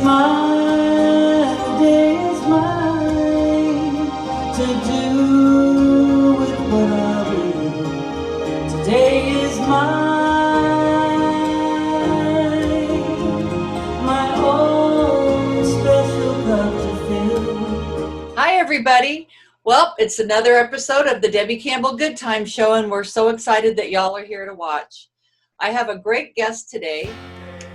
mine to do with what I will. Today is mine, my own special cup to fill. Hi, everybody. Well, it's another episode of the Debby Campbell Goodtime show, and we're so excited that y'all are here to watch. I have a great guest today.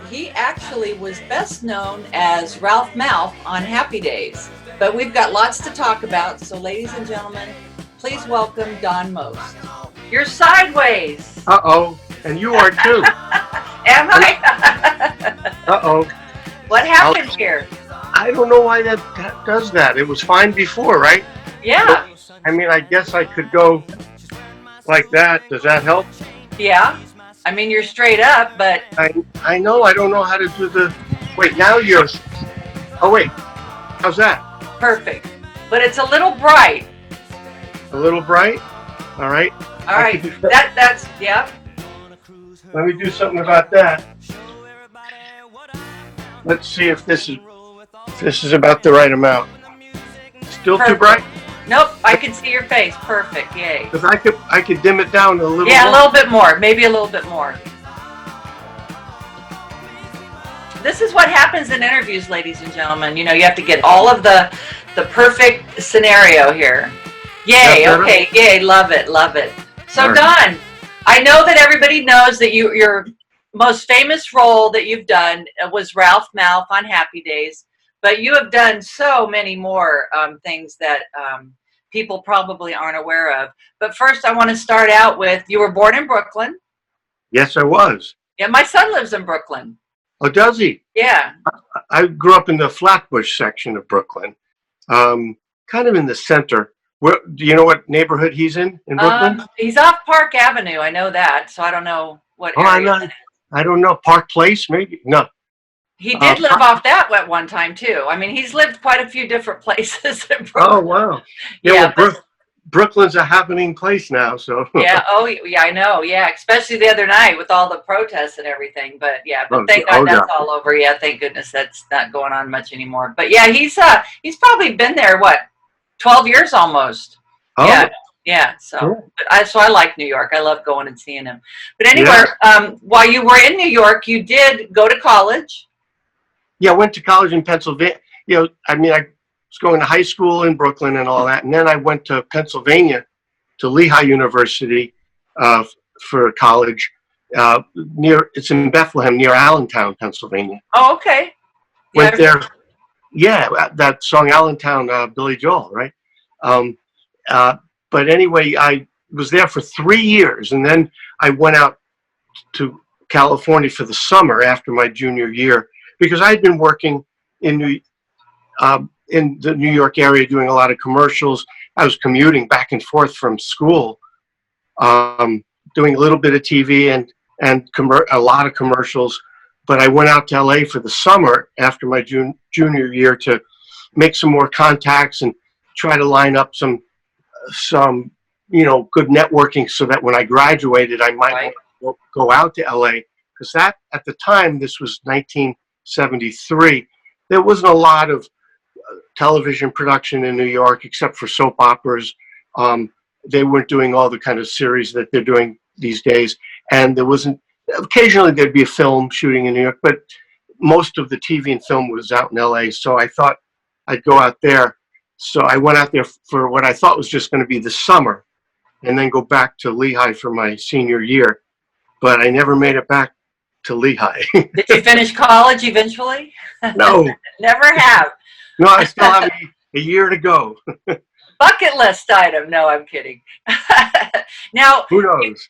He actually was best known as Ralph Malph on Happy Days, but we've got lots to talk about, so ladies and gentlemen, please welcome Don Most. You're sideways. Uh-oh, and you are too. Am I? Uh-oh. What happened here? I don't know why that does that. It was fine before, right? Yeah. But, I mean, I guess I could go like that. Does that help? Yeah. I mean, you're straight up, but... I know. I don't know how to do the... Wait, now you're... Oh, wait. How's that? Perfect. But it's a little bright. A little bright? All right. All right. That's... Yeah. Let me do something about that. Let's see if this is about the right amount. Still Perfect. Too bright? Nope, I can see your face. Perfect. Yay. Because I could dim it down a little. Yeah, more. a little bit more. Maybe a little bit more. This is what happens in interviews, ladies and gentlemen. You know, you have to get all of the perfect scenario here. Yay. Okay. Yay. Love it. Love it. So, right. Don, I know that everybody knows that your most famous role that you've done was Ralph Malph on Happy Days. But you have done so many more things that people probably aren't aware of. But first, I want to start out with, you were born in Brooklyn. Yes, I was. Yeah, my son lives in Brooklyn. Oh, does he? Yeah. I grew up in the Flatbush section of Brooklyn, kind of in the center. Where, do you know what neighborhood he's in Brooklyn? He's off Park Avenue. I know that. So I don't know what area. I don't know. Park Place, maybe? No. He did live off that at one time, too. I mean, he's lived quite a few different places in Brooklyn. Oh, wow. Yeah, well, Brooklyn's a happening place now, so. Yeah, oh, yeah, I know. Yeah, especially the other night with all the protests and everything. But, yeah, but thank God that's all over. Yeah, thank goodness that's not going on much anymore. But, yeah, he's probably been there, 12 years almost. Oh. Yeah. Yeah, so cool. So I like New York. I love going and seeing him. But anyway, while you were in New York, you did go to college. Yeah, I went to college in Pennsylvania. You know, I mean, I was going to high school in Brooklyn and all that, and then I went to Pennsylvania, to Lehigh University for college. It's in Bethlehem, near Allentown, Pennsylvania. Oh, okay. Went there. Yeah, that song Allentown, Billy Joel, right? But anyway, I was there for 3 years, and then I went out to California for the summer after my junior year, because I had been working in the New York area doing a lot of commercials. I was commuting back and forth from school, doing a little bit of TV and a lot of commercials. But I went out to LA for the summer after my junior year to make some more contacts and try to line up some good networking so that when I graduated, I might go out to LA, because that at the time, this was 1973, there wasn't a lot of television production in New York except for soap operas. They weren't doing all the kind of series that they're doing these days, and there wasn't. Occasionally there'd be a film shooting in New York, but most of the TV and film was out in LA. So I thought I'd go out there. So I went out there for what I thought was just going to be the summer, and then go back to Lehigh for my senior year. But I never made it back to Lehigh. Did you finish college eventually? No. Never have. No, I still have a year to go. Bucket list item. No, I'm kidding. Now, who knows?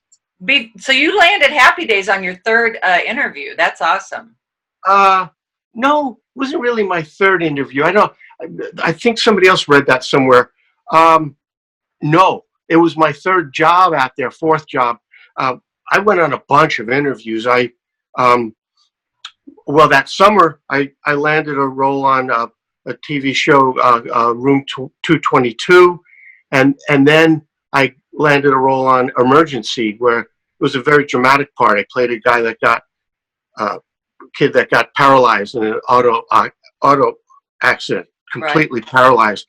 So you landed Happy Days on your third interview. That's awesome. No, it wasn't really my third interview. I think somebody else read that somewhere. No, it was my third job out there, fourth job. I went on a bunch of interviews. That summer, I landed a role on a TV show, Room 222, and then I landed a role on Emergency, where it was a very dramatic part. I played a guy that got kid that got paralyzed in an auto auto accident, completely paralyzed.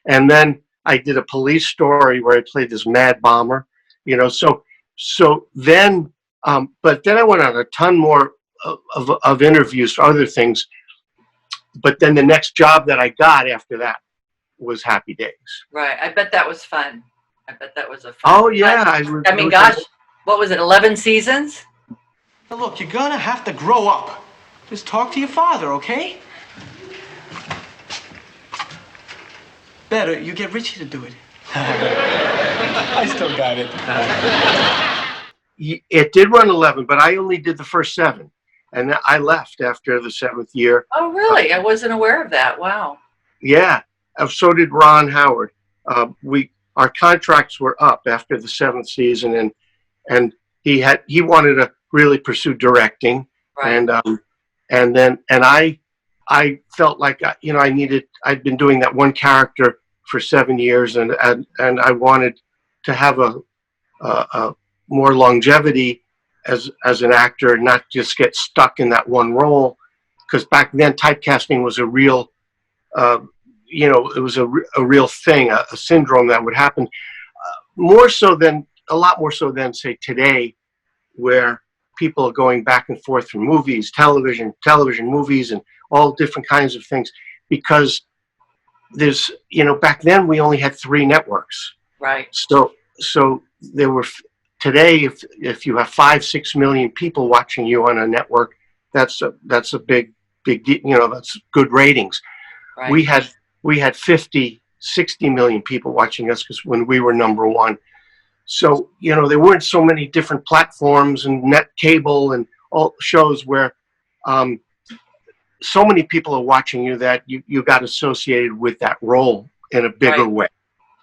And then I did a police story where I played this mad bomber, you know. So then, but then I went on a ton more of interviews for other things. But then the next job that I got after that was Happy Days. Right. I bet that was fun. I bet that was a fun. Oh yeah. I mean, gosh, what was it? 11 seasons? Now look, you're gonna have to grow up. Just talk to your father, okay? Better, you get Richie to do it. I still got it. It did run 11, but I only did the first 7. And I left after the 7th year. Oh, really? I wasn't aware of that. Wow. Yeah. So did Ron Howard. Our contracts were up after the 7th season, and he wanted to really pursue directing. Right. And I felt like, you know, I'd been doing that one character for 7 years, and I wanted to have a more longevity as an actor, and not just get stuck in that one role. Because back then typecasting was a real, you know, it was a real thing, a syndrome that would happen a lot more so than say today, where people are going back and forth from movies, television, movies, and all different kinds of things. Because there's, you know, back then we only had 3 networks. Right. So there were, today, if you have 5-6 million people watching you on a network, that's a big, you know, that's good ratings. Right. We had 50, 60 million people watching us because when we were #1. So, you know, there weren't so many different platforms and net cable and all shows where so many people are watching you that you got associated with that role in a bigger way.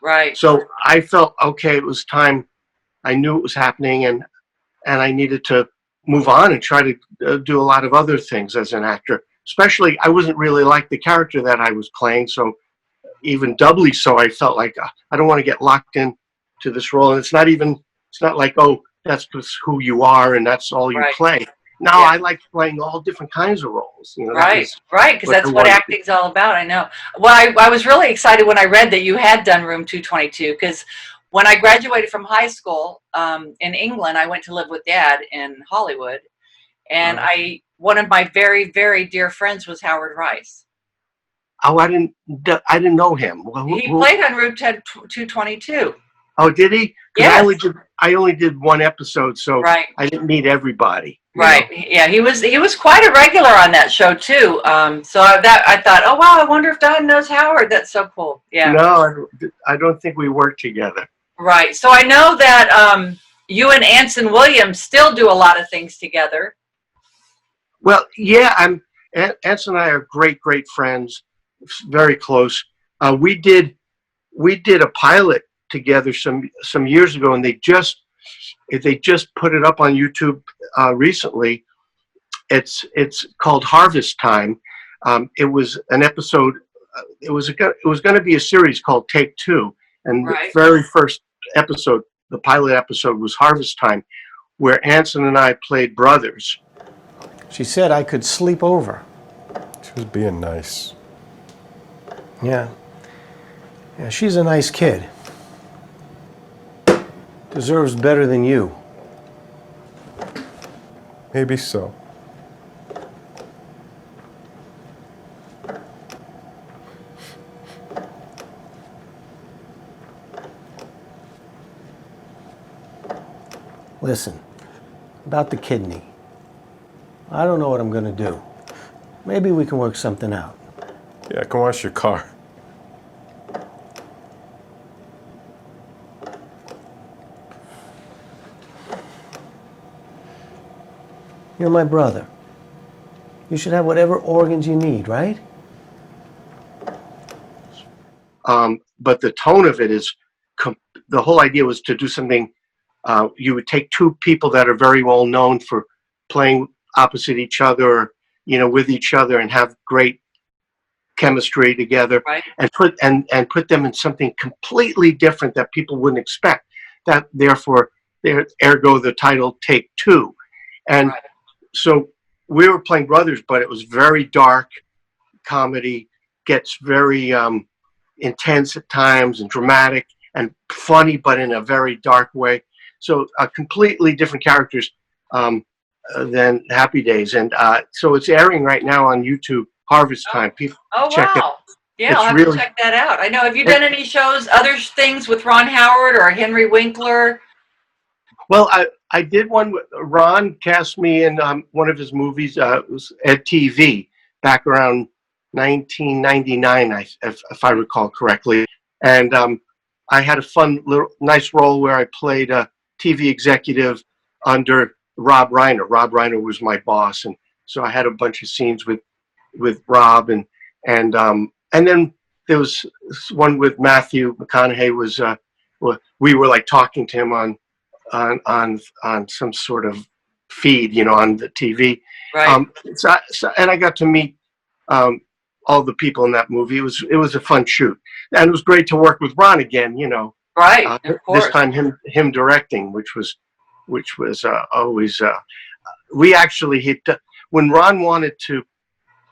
Right. So I felt, okay, it was time. I knew it was happening, and I needed to move on and try to do a lot of other things as an actor. Especially, I wasn't really like the character that I was playing, so even doubly so, I felt like I don't want to get locked in to this role. And it's not like, oh, that's just who you are and that's all you play. No, I like playing all different kinds of roles. You know, right, because that's what acting's all about. I know. Well, I was really excited when I read that you had done Room 222, because when I graduated from high school in England, I went to live with Dad in Hollywood, and one of my very, very dear friends was Howard Rice. Oh, I didn't know him. He played on Room 222. Oh, did he? Yes. I only did 1 episode, so I didn't meet everybody. Right. Know? Yeah, he was quite a regular on that show too. So I thought, oh wow, I wonder if Don knows Howard. That's so cool. Yeah. No, I don't think we worked together. Right. So I know that you and Anson Williams still do a lot of things together. Well, yeah, Anson and I are great friends, very close. We did a pilot together some years ago, and they just put it up on YouTube recently. It's called Harvest Time. It was an episode. It was going to be a series called Take 2, and the very first episode, the pilot episode, was Harvest Time, where Anson and I played brothers. She said I could sleep over. She was being nice. Yeah, she's a nice kid. Deserves better than you. Maybe so. Listen, about the kidney. I don't know what I'm gonna do. Maybe we can work something out. Yeah, come wash your car. You're my brother. You should have whatever organs you need, right? But the tone of it is, the whole idea was to do something. You would take 2 people that are very well known for playing opposite each other, you know, with each other, and have great chemistry together, and put them in something completely different that people wouldn't expect. That therefore, ergo the title Take 2, and so we were playing brothers, but it was very dark, comedy, gets very intense at times and dramatic and funny, but in a very dark way. So completely different characters than Happy Days. And so it's airing right now on YouTube, Harvest Time. People Oh, check it. wow. Yeah, It's I'll have really- to check that out. I know. Have you done any shows, other things with Ron Howard or Henry Winkler? Well, I did one with Ron cast me in one of his movies. It was at TV back around 1999, if I recall correctly. And I had a fun, nice role where I played a TV executive under Rob Reiner. Rob Reiner was my boss, and so I had a bunch of scenes with Rob, and then there was one with Matthew McConaughey. We were like talking to him on some sort of feed, on the TV. Right. And I got to meet all the people in that movie. It was a fun shoot, and it was great to work with Ron again. Right. Of course. This time him directing, which was always. We actually when Ron wanted to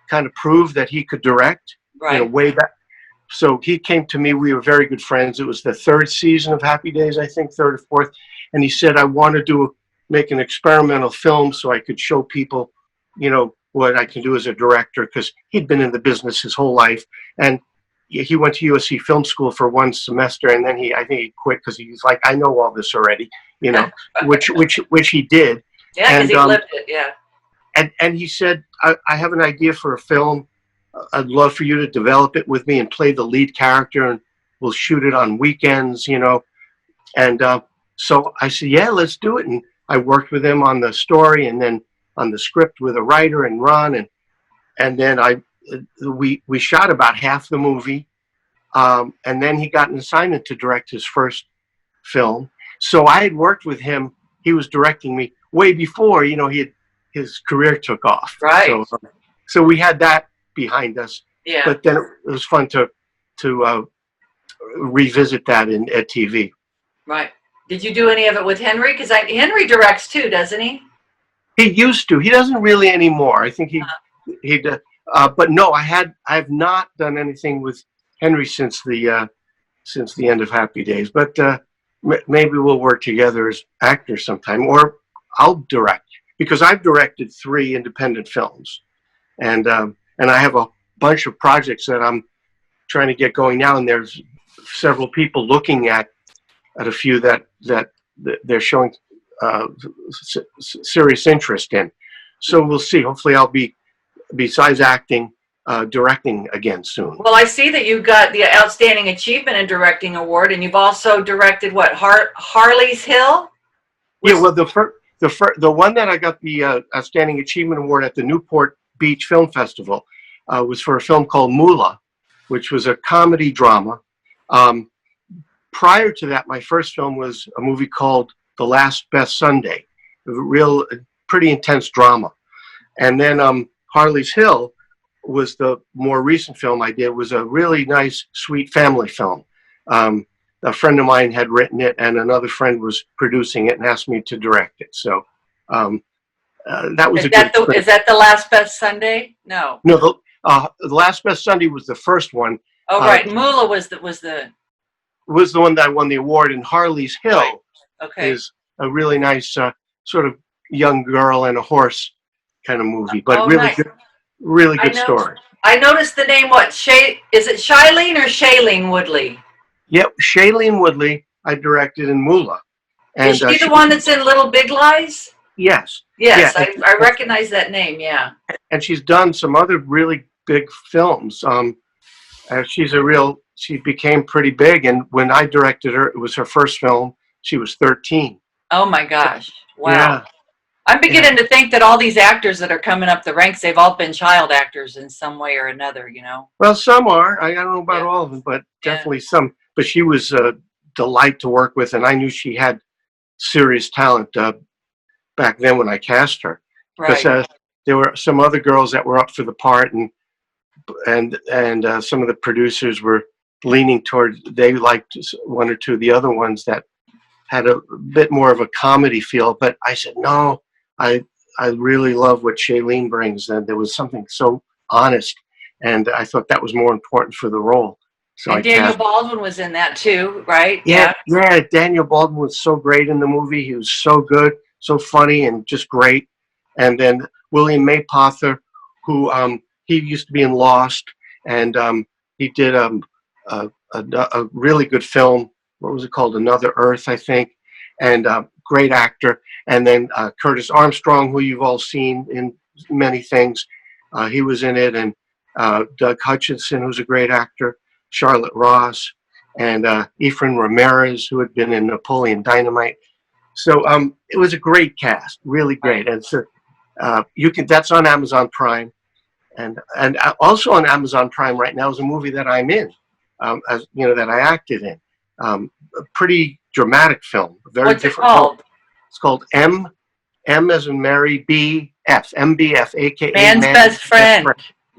kind of prove that he could direct, Right. Way back. So he came to me. We were very good friends. It was the third season of Happy Days, I think, third or fourth. And he said, I want to make an experimental film so I could show people, what I can do as a director, because he'd been in the business his whole life. And he went to USC Film School for one semester, and then I think he quit because he's like, I know all this already, which he did. Yeah, because he lived it. Yeah. And he said, I have an idea for a film. I'd love for you to develop it with me and play the lead character, and we'll shoot it on weekends, And so I said, yeah, let's do it. And I worked with him on the story and then on the script with a writer and Ron. And then we shot about half the movie. And then he got an assignment to direct his first film. So I had worked with him. He was directing me way before, his career took off. Right. So we had that behind us. Yeah. But then it was fun to revisit that at TV. Right. Did you do any of it with Henry? Because Henry directs too, doesn't he? He used to. He doesn't really anymore. I think he did. But no, I have not done anything with Henry since the end of Happy Days. But maybe we'll work together as actors sometime, or I'll direct, because I've directed 3 independent films, and I have a bunch of projects that I'm trying to get going now, and there's several people looking at a few that they're showing serious interest in. So we'll see. Hopefully I'll be, besides acting, directing again soon. Well, I see that you got the Outstanding Achievement in Directing Award, and you've also directed what, Harley's Hill? Yeah, well, the one that I got the Outstanding Achievement Award at the Newport Beach Film Festival was for a film called Moolah, which was a comedy drama. Prior to that, my first film was a movie called The Last Best Sunday, a pretty intense drama. And then Harley's Hill was the more recent film I did. It was a really nice, sweet family film. A friend of mine had written it, and another friend was producing it and asked me to direct it. So that was Is that The Last Best Sunday? No. No, The Last Best Sunday was the first one. Oh, right. Moolah was the one that won the award, and Harley's Hill right. Okay. is a really nice sort of young girl and a horse kind of movie, but really good story. I noticed the name. Is it Shailene or Shailene Woodley? Yep, Shailene Woodley. I directed in Moolah. And, is she the one that's in Little Big Lies? Yes. Yes, yeah. I recognize that name. Yeah. And she's done some other really big films. She became pretty big, and when I directed her, it was her first film. She was 13. Oh my gosh! Wow. Yeah. I'm beginning to think that all these actors that are coming up the ranks, they've all been child actors in some way or another, Well, some are. I don't know about all of them, but definitely some. But she was a delight to work with, and I knew she had serious talent back then when I cast her. Right. Because there were some other girls that were up for the part, and some of the producers were leaning toward, they liked one or two of the other ones that had a bit more of a comedy feel. But I said, no, I really love what Shailene brings. And there was something so honest and I thought that was more important for the role. So And I Daniel cast. Baldwin was in that too, right? Yeah, yeah. Daniel Baldwin was so great in the movie. He was so good, so funny, and just great. And then William Mapother, who he used to be in Lost, and he did a really good film. What was it called? Another Earth, I think. And great actor. And then Curtis Armstrong, who you've all seen in many things, he was in it. And Doug Hutchinson, who's a great actor. Charlotte Ross, and Ephraim Ramirez, who had been in Napoleon Dynamite. So it was a great cast, really great. And so that's on Amazon Prime, and also on Amazon Prime right now is a movie that I'm in, as you know, that I acted in. A pretty dramatic film, a very What's different. it called? It's called M as in Mary, B F, MBF, aka Man's Best Friend.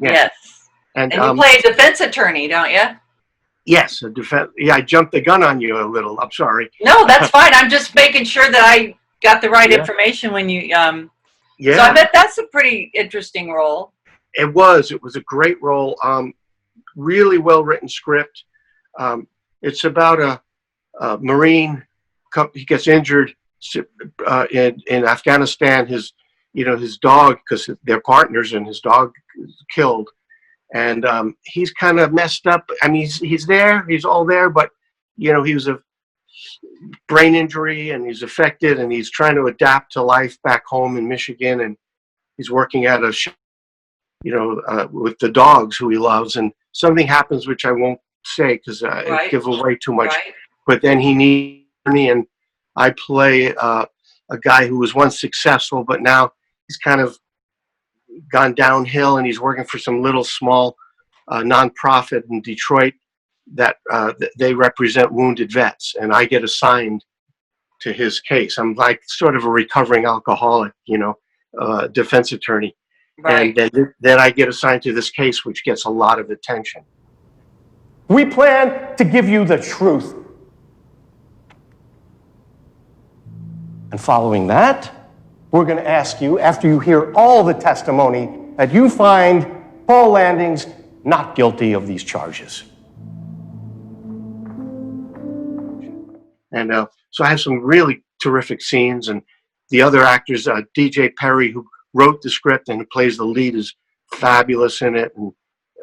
Yeah. Yes. And you play a defense attorney, don't you? Yes, a defense. Yeah, I jumped the gun on you a little. I'm sorry. No, that's fine. I'm just making sure that I got the right information when you. Yeah. So I bet that's a pretty interesting role. It was. It was a great role. Really well written script. It's about a Marine. He gets injured in Afghanistan. His dog, because they're partners, and his dog is killed. And he's kind of messed up. I mean, he's there. He's all there, but he was a brain injury, and he's affected, and he's trying to adapt to life back home in Michigan. And he's working at a with the dogs who he loves. And something happens, which I won't say because it gives away too much. Right. But then he needs me, and I play a guy who was once successful, but now he's kind of gone downhill, and he's working for some little small nonprofit in Detroit that they represent wounded vets, and I get assigned to his case. I'm like sort of a recovering alcoholic, defense attorney. Right. And then I get assigned to this case, which gets a lot of attention. We plan to give you the truth. And following that, we're going to ask you, after you hear all the testimony, that you find Paul Landings not guilty of these charges. And so I have some really terrific scenes, and the other actors, DJ Perry, who wrote the script and who plays the lead, is fabulous in it, and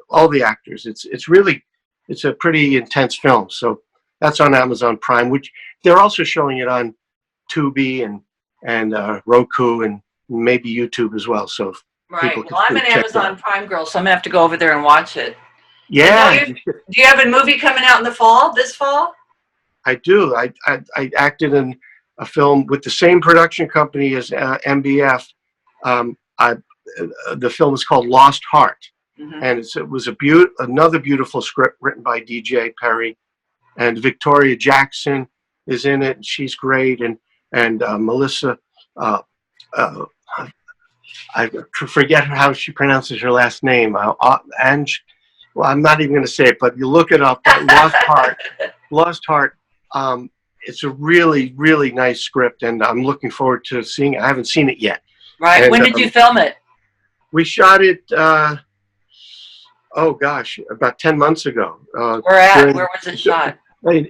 all the actors. It's a pretty intense film. So that's on Amazon Prime, which they're also showing it on Tubi and Roku and maybe YouTube as well. So Right. Well, I'm an Amazon Prime girl, so I'm gonna have to go over there and watch it. Yeah. Do you have a movie coming out in the fall? This fall? I do. I acted in a film with the same production company as MBF. The film is called Lost Heart, and it was another beautiful script written by DJ Perry, and Victoria Jackson is in it, and she's great, and Melissa. I forget how she pronounces her last name. Ange. Well, I'm not even going to say it, but you look it up. Lost Heart. Lost Heart. It's a really, really nice script, and I'm looking forward to seeing it. I haven't seen it yet. Right. And, when did you film it? We shot it, about 10 months ago. Where was it shot?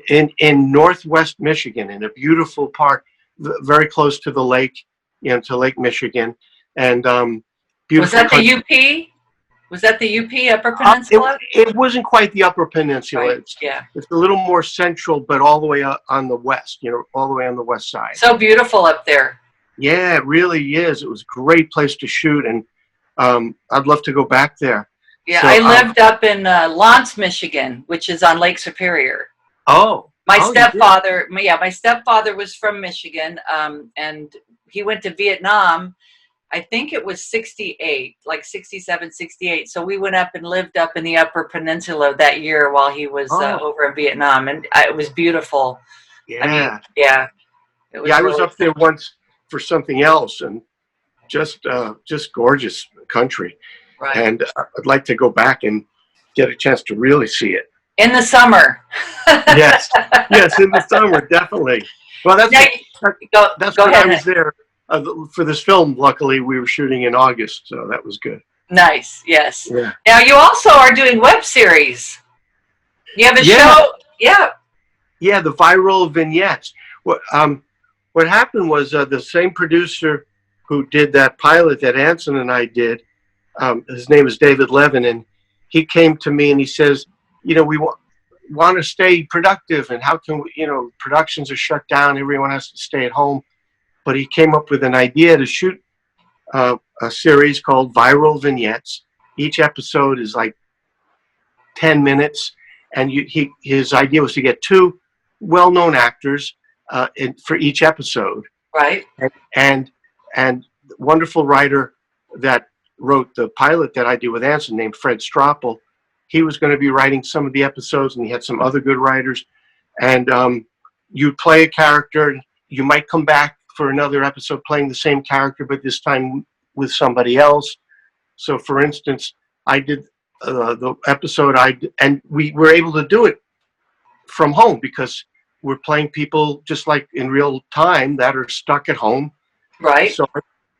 In Northwest Michigan, in a beautiful part, very close to the lake, to Lake Michigan. And beautiful. Was that the UP? Was that the UP, Upper Peninsula? It wasn't quite the Upper Peninsula. Right. It's a little more central, but all the way up on the west, all the way on the west side. So beautiful up there. Yeah, it really is. It was a great place to shoot, and I'd love to go back there. Yeah, So, I lived up in Lance, Michigan, which is on Lake Superior. My stepfather was from Michigan, and he went to Vietnam. I think it was 68, like 67, 68. So we went up and lived up in the Upper Peninsula that year while he was over in Vietnam, and it was beautiful. Yeah. I mean, yeah. I was up there once for something else, and just gorgeous country. Right. And I'd like to go back and get a chance to really see it. In the summer. Yes, in the summer, definitely. Well, that's go when ahead. I was there for this film. Luckily, we were shooting in August, so that was good. Nice. Yes. Yeah. Now you also are doing web series. You have a show. Yeah. Yeah, the viral vignettes. What happened was the same producer who did that pilot that Anson and I did, his name is David Levin, and he came to me and he says, we want to stay productive, and how can we, productions are shut down, everyone has to stay at home. But he came up with an idea to shoot a series called Viral Vignettes. Each episode is like 10 minutes, and his idea was to get two well-known actors for each episode. Right. And wonderful writer that wrote the pilot that I did with Anson, named Fred Stroppel, he was going to be writing some of the episodes, and he had some other good writers. And you play a character, you might come back for another episode playing the same character, but this time with somebody else. So, for instance, I did the episode and we were able to do it from home because we're playing people just like in real time that are stuck at home. Right.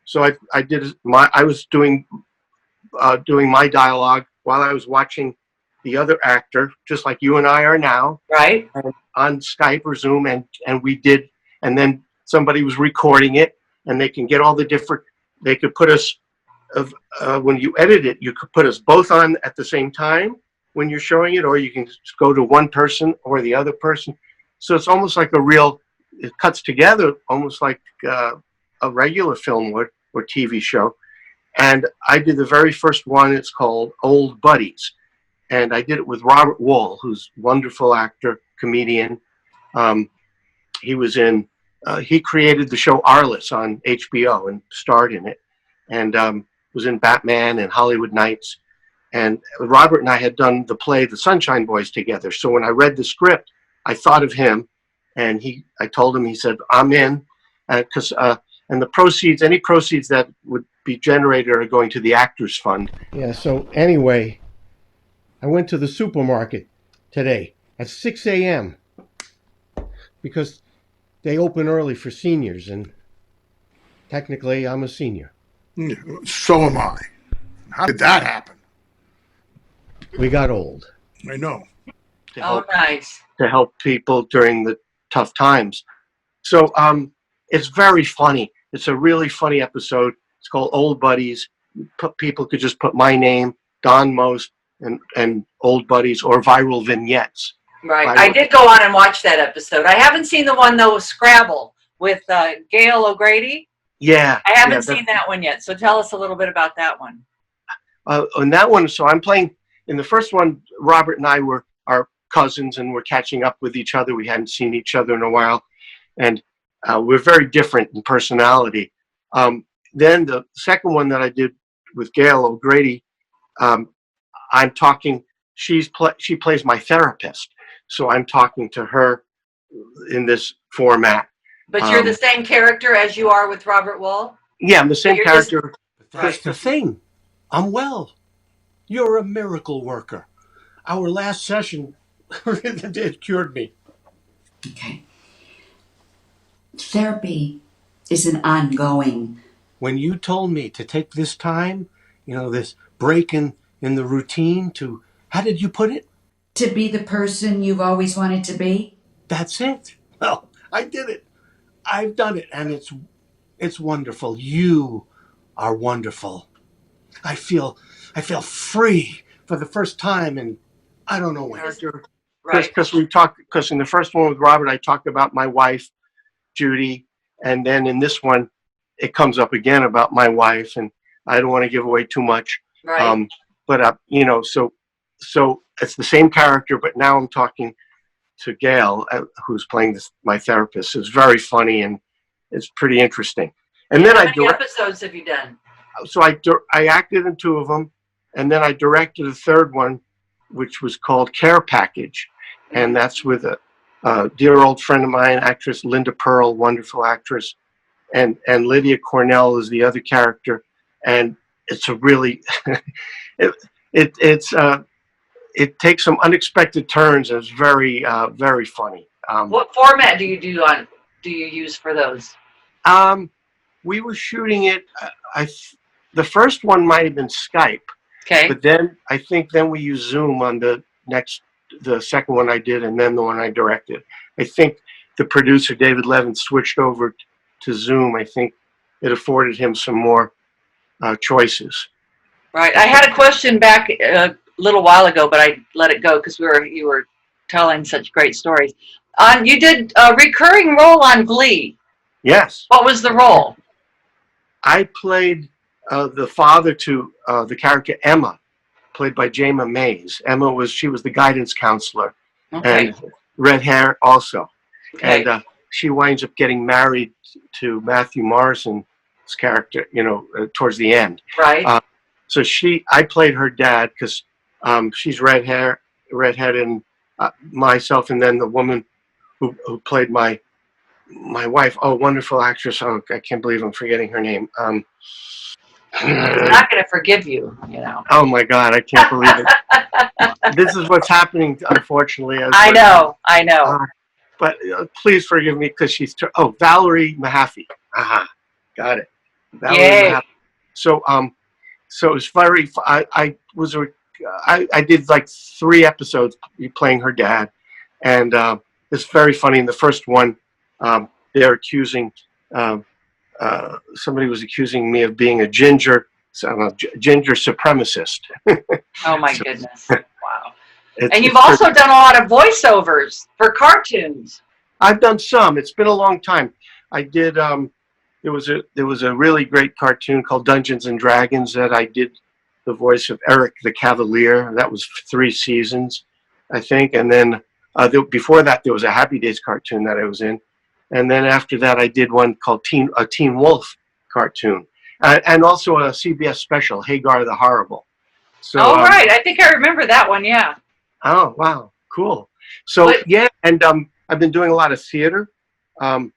So I was doing my dialogue while I was watching the other actor, just like you and I are now. Right. On Skype or Zoom, and we did, and then somebody was recording it, and they can get all the different. They could put us when you edit it, you could put us both on at the same time when you're showing it, or you can just go to one person or the other person. So it's almost like it cuts together almost like a regular film would or TV show. And I did the very first one. It's called Old Buddies. And I did it with Robert Wall, who's a wonderful actor, comedian. He was he created the show Arliss on HBO and starred in it. And was in Batman and Hollywood Nights. And Robert and I had done the play The Sunshine Boys together. So when I read the script, I thought of him, and I told him, he said, I'm in, and the proceeds, any proceeds that would be generated are going to the Actors Fund. Yeah, so anyway, I went to the supermarket today at 6 a.m. because they open early for seniors, and technically I'm a senior. So am I. How did that happen? We got old. I know. Nice. To help people during the tough times. So it's very funny. It's a really funny episode. It's called Old Buddies. People could just put my name, Don Most, and Old Buddies, or Viral Vignettes. Right. I did go on and watch that episode. I haven't seen the one, though, with Scrabble with Gail O'Grady. Yeah. I haven't seen that one yet. So tell us a little bit about that one. On that one, so I'm playing, in the first one, Robert and I are cousins, and we're catching up with each other. We hadn't seen each other in a while. And we're very different in personality. Then the second one that I did with Gail O'Grady, I'm talking, she plays my therapist. So I'm talking to her in this format. But you're the same character as you are with Robert Wall? Yeah, I'm the same character. That's the thing. I'm well. You're a miracle worker. Our last session, it cured me. Okay. Therapy is an ongoing. When you told me to take this time, this break in the routine how did you put it? To be the person you've always wanted to be? That's it. Well, I did it. I've done it, and it's wonderful. You are wonderful. I feel free for the first time, and I don't know when. Right. Because in the first one with Robert, I talked about my wife, Judy, and then in this one, it comes up again about my wife, and I don't want to give away too much. Right. So it's the same character, but now I'm talking to Gail, who's playing my therapist. It's very funny, and it's pretty interesting. And then how many episodes have you done? So I acted in two of them, and then I directed a third one, which was called Care Package, and that's with a dear old friend of mine, actress Linda Pearl, wonderful actress, and Lydia Cornell is the other character, and it's a really it takes some unexpected turns, and it's very very funny. What format do you use for those? We were shooting it. the first one might have been Skype, Okay. but then I think then we used Zoom on the second one I did, and then the one I directed. I think the producer, David Levin, switched over to Zoom. I think it afforded him some more choices. Right. I had a question back a little while ago, but I let it go because you were telling such great stories. You did a recurring role on Glee. Yes. What was the role? I played the father to the character Emma, played by Jayma Mays. She was the guidance counselor, Okay. and red hair also. Okay. And she winds up getting married to Matthew Morrison's character, towards the end. Right. So I played her dad because she's redhead, and myself, and then the woman who played my wife. Oh, wonderful actress. Oh, I can't believe I'm forgetting her name. I'm not going to forgive you, Oh my God, I can't believe it. This is what's happening, unfortunately. I know. But please forgive me because Valerie Mahaffey. Aha, got it. Valerie Mahaffey. So so it was very. I did like 3 episodes playing her dad, and it's very funny. In the first one, they're accusing. Somebody was accusing me of being a ginger supremacist. Oh my goodness! Wow. And you've it's also done a lot of voiceovers for cartoons. I've done some. It's been a long time. I did. There was a really great cartoon called Dungeons and Dragons that I did the voice of Eric the Cavalier. That was 3 seasons, I think. And then before that, there was a Happy Days cartoon that I was in. And then after that, I did one called Teen Wolf cartoon, and also a CBS special, Hagar the Horrible. So, right. I think I remember that one. Yeah. Oh wow, cool. So and I've been doing a lot of theater. I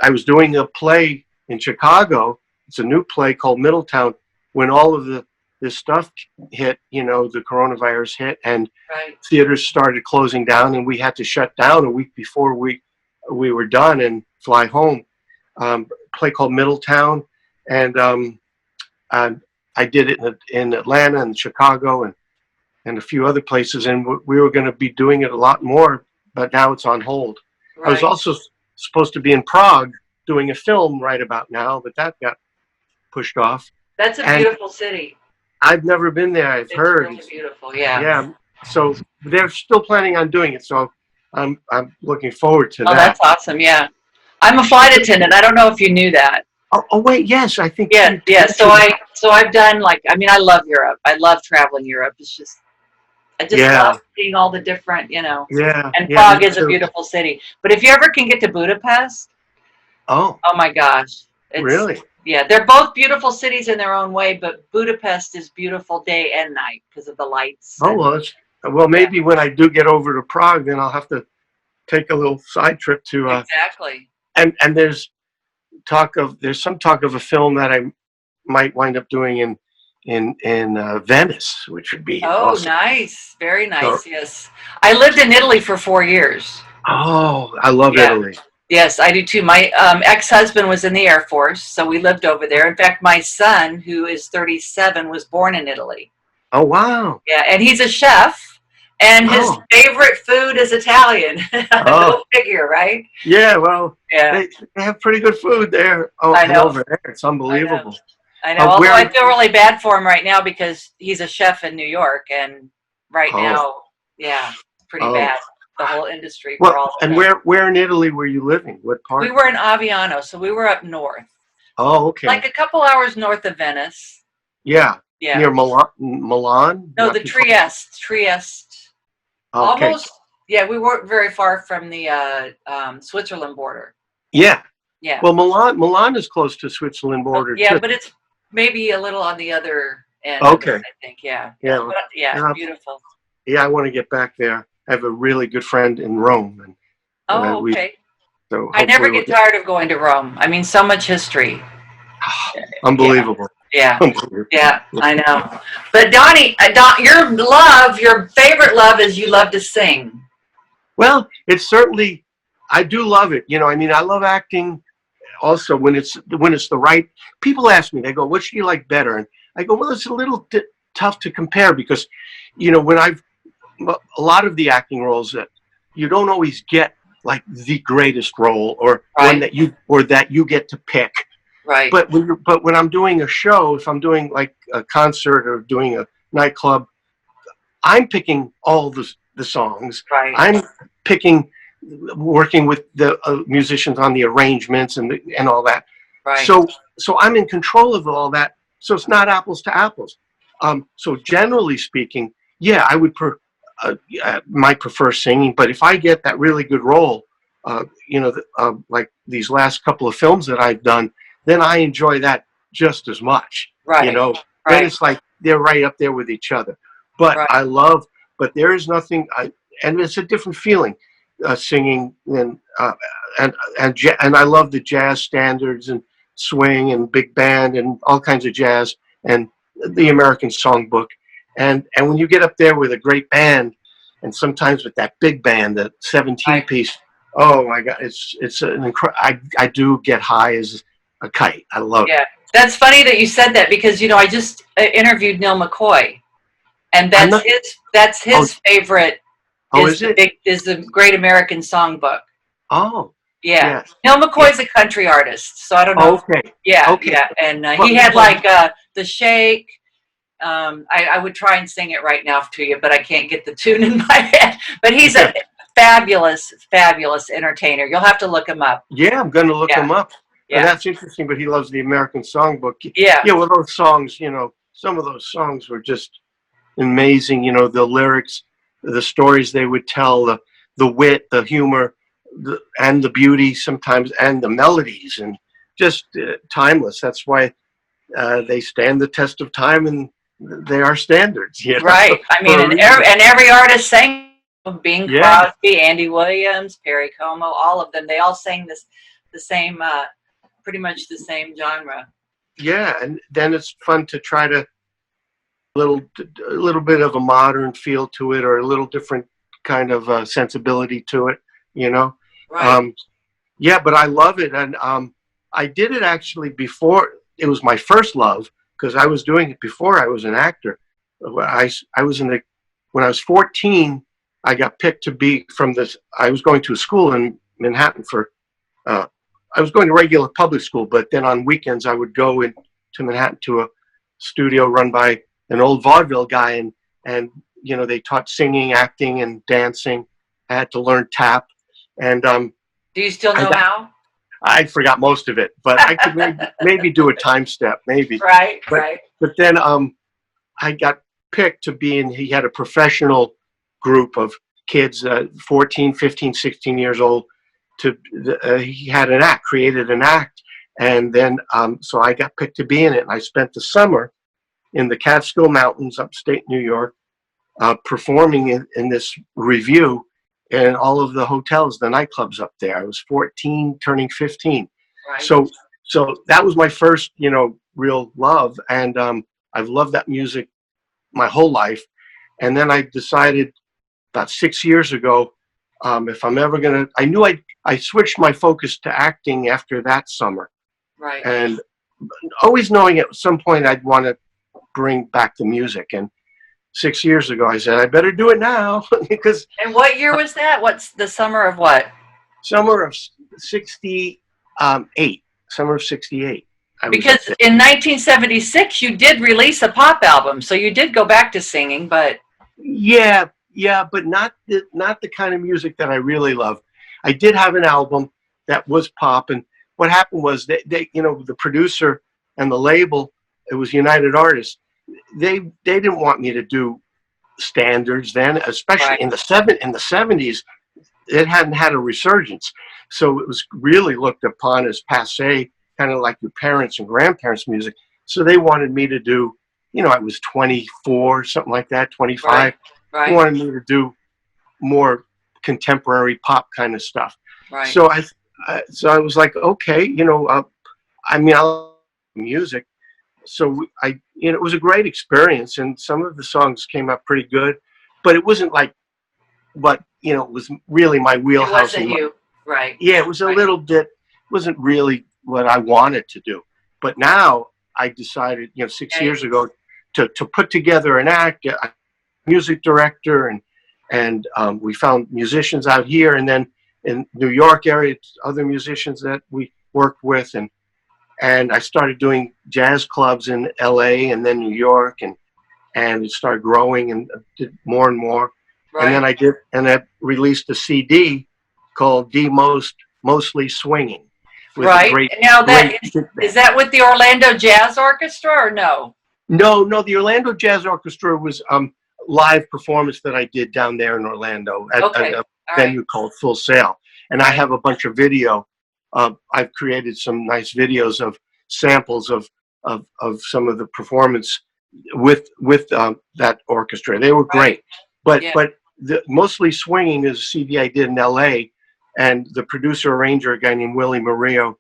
was doing a play in Chicago. It's a new play called Middletown. When all of this stuff hit, the coronavirus hit, and theaters started closing down, and we had to shut down a week before we were done and fly home. Play called Middletown, and I did it in Atlanta and Chicago and a few other places, and we were going to be doing it a lot more, but now it's on hold. Right. I was also supposed to be in Prague doing a film right about now, but that got pushed off. That's a beautiful city. I've never been there. I've heard. It's really beautiful, yeah. Yeah. So they're still planning on doing it. So I'm looking forward to that. Oh, that's awesome. Yeah. I'm a flight attendant. I don't know if you knew that. Oh wait, yes, I think. Yeah. So I've done I love Europe. I love traveling Europe. It's just, I just love seeing all the different, Yeah. And Prague is a beautiful city. But if you ever can get to Budapest. Oh my gosh. Really? Yeah, they're both beautiful cities in their own way, but Budapest is beautiful day and night because of the lights. Oh, well, maybe when I do get over to Prague, then I'll have to take a little side trip to. Exactly. And there's some talk of a film that I might wind up doing in Venice, which would be awesome. Nice, very nice. So, yes, I lived in Italy for 4 years. Oh, I love Italy. Yes, I do too. My ex-husband was in the Air Force, so we lived over there. In fact, my son, who is 37, was born in Italy. Oh, wow. Yeah, and he's a chef, and his favorite food is Italian. Go figure, right? Yeah, well, they have pretty good food there. I know. Over there. It's unbelievable. I know. Although I feel really bad for him right now because he's a chef in New York, and right now, it's pretty bad. The whole industry. And where in Italy were you living? What part? We were in Aviano, so we were up north. Oh, okay. Like a couple hours north of Venice. Yeah. Yeah. Near Milan? No, the Trieste. Okay. Almost. Yeah, we weren't very far from the Switzerland border. Yeah. Yeah. Well, Milan is close to Switzerland border. Yeah, too. but it's maybe a little on the other end. Okay. I think. Yeah. Yeah. Yeah. Beautiful. Yeah, I want to get back there. I have a really good friend in Rome, and okay. So I never get tired of going to Rome. I mean, so much history. Unbelievable. Yeah. Yeah, I know. But Donnie, your favorite love is you love to sing. Well, it's certainly, I do love it. I love acting also when it's the right people ask me, they go, "What do you like better?" And I go, "Well, it's a little tough to compare because, you know, when a lot of the acting roles that you don't always get like the greatest role or one that you get to pick." Right. But when I'm doing a show, if I'm doing like a concert or doing a nightclub, I'm picking all the songs. Right. I'm picking, working with the musicians on the arrangements and all that. Right. So I'm in control of all that. So it's not apples to apples. So generally speaking, yeah, I would might prefer singing. But if I get that really good role, you know, like these last couple of films that I've done, then I enjoy that just as much. Right. You know, Right. then it's like they're right up there with each other. But Right. but there is nothing, and it's a different feeling, singing and I love the jazz standards and swing and big band and all kinds of jazz and the American songbook, and when you get up there with a great band, and sometimes with that big band, the 17-piece, oh my God, it's an incredible. I do get high as a kite. I love it. That's funny that you said that because, you know, I just interviewed Neil McCoy, and that's his favorite. Oh, is it? Is the Great American Songbook. Oh. Yeah. Neil McCoy's a country artist, so I don't know. Okay. Yeah. Okay. Yeah. And he had like The Shake. I would try and sing it right now to you, but I can't get the tune in my head. But he's a fabulous, fabulous entertainer. You'll have to look him up. Yeah, I'm going to look him up. Yeah. And that's interesting, but he loves the American Songbook. Yeah. Yeah, well, those songs, you know, some of those songs were just amazing. You know, the lyrics, the stories they would tell, the wit, the humor, and the beauty sometimes, and the melodies, and just timeless. That's why they stand the test of time, and they are standards. You know? Right. I mean, and every artist sang, Bing Crosby, Andy Williams, Perry Como, all of them. They all sang the same, pretty much the same genre. Yeah, and then it's fun to try to a little bit of a modern feel to it, or a little different kind of sensibility to it. You know. Right. Yeah, but I love it, and I did it actually before. It was my first love because I was doing it before I was an actor. I was when I was 14, I got picked to be I was going to a school in Manhattan I was going to regular public school, but then on weekends I would go into Manhattan to a studio run by an old vaudeville guy, and you know, they taught singing, acting, and dancing. I had to learn tap, and do you still know how? I forgot most of it, but I could maybe do a time step, maybe. Right. But then I got picked to be in. He had a professional group of kids, 14, 15, 16 years old. He had created an act, and then so I got picked to be in it. And I spent the summer in the Catskill Mountains, upstate New York, performing in this review in all of the hotels, the nightclubs up there. I was 14, turning 15. Right. So that was my first, you know, real love, and I've loved that music my whole life. And then I decided about 6 years ago, if I'm ever gonna, I switched my focus to acting after that summer. Right. And always knowing at some point I'd want to bring back the music. And 6 years ago, I said, I better do it now. Because. And what year was that? What's the summer of what? Summer of 68. Summer of 68. Because in 1976, you did release a pop album, so you did go back to singing, but. Yeah, but not the kind of music that I really love. I did have an album that was pop, and what happened was they you know, the producer and the label, it was United Artists. They didn't want me to do standards then, especially in the 70s. It hadn't had a resurgence, so it was really looked upon as passé, kind of like your parents' and grandparents' music. So they wanted me to do, you know, I was 24, something like that, 25. Right. They wanted me to do more contemporary pop kind of stuff. Right. So I was like, okay, you know, I mean, I love music. So you know, it was a great experience, and some of the songs came out pretty good, but it wasn't like what, you know, was really my wheelhouse. It wasn't you, right? Yeah, it was a little bit, wasn't really what I wanted to do, but now I decided, 6 years ago, to put together an act, a music director, and we found musicians out here, and then in New York area, other musicians that we worked with, and I started doing jazz clubs in LA and then New York, and it started growing and did more and more. Right. And then I released a CD called Mostly Swinging. with Right. great, Now great is that with the Orlando Jazz Orchestra or no? No, the Orlando Jazz Orchestra was live performance that I did down there in Orlando at a venue called Full Sail. And I have a bunch of video. I've created some nice videos of samples of some of the performance with that orchestra. They were great. But the Mostly Swinging is a CD I did in LA, and the producer arranger, a guy named Willie Murillo,